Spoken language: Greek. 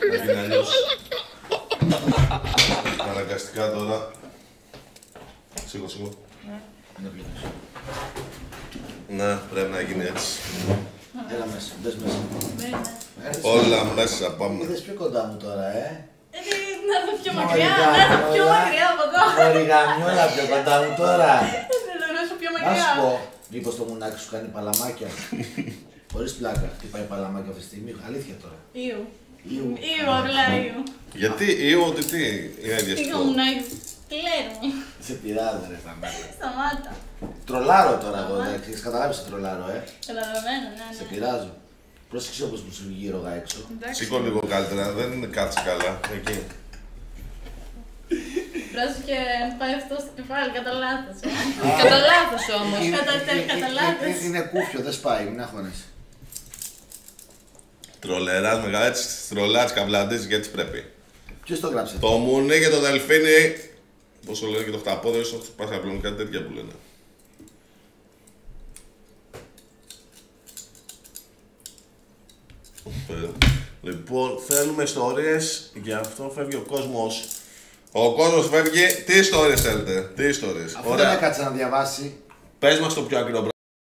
Δεν είναι αλλιώς. Αναγκαστικά τώρα. Σήκω. Ναι, πρέπει να γίνει έτσι. Έλα μέσα, μπες μέσα. Όλα μέσα, πάμε. Είδες πιο κοντά μου τώρα, Να έρθω πιο μακριά, πιο μακριά από εδώ. Μωριγανιόλα πιο κοντά μου τώρα. Θέλω να έρθω πιο Να μακριά. σου πω, μήπως το μουνάκι σου κάνει παλαμάκια. Χωρίς πλάκα, τι πάει παλαμάκια αυτή τη στιγμή, αλήθεια τώρα. Ιου. Ιου. Ιου, απλά ιου. Γιατί ήω ότι τι είναι Τι διαστικό. γαμουνάκι. Κλαίρω. Σε πειράζει ρε θα μέσα. Σταμάτα. Τρολάρω τώρα εγώ, εντάξει, έχεις καταλάβει σε τρολάρω, Καταλαβαίνω, Σε ναι. πειράζω. Πρόσεξε όπως μου σου γύρω έξω. Σήκω λίγο καλύτερα, δεν είναι κάτσε καλά. Εκεί. Πράσου και πάει αυτό στο κεφάλι, κατά λάθος. Κατά λάθος όμως. Κατά λάθος. Είναι κούφιο, δεν σπάει, μην αγχώνεσαι. Τρολεράς μεγάλα, έτσι τρολάς καβλαντής και έτσι πρέπει. Ποιος το γράψε? Το μουνί και το δελφίνι, πώς το λένε και το χταπόδι, όσο χτυπάς απλών, κάτι τέτοια που λένε. Λοιπόν, θέλουμε ιστορίες, γι' αυτό φεύγει ο κόσμος. Ο κόσμος φεύγει, τι ιστορίες θέλετε, τι ιστορίες. Αφού δεν έκατσε να διαβάσει. Πες μας το πιο ακριβό.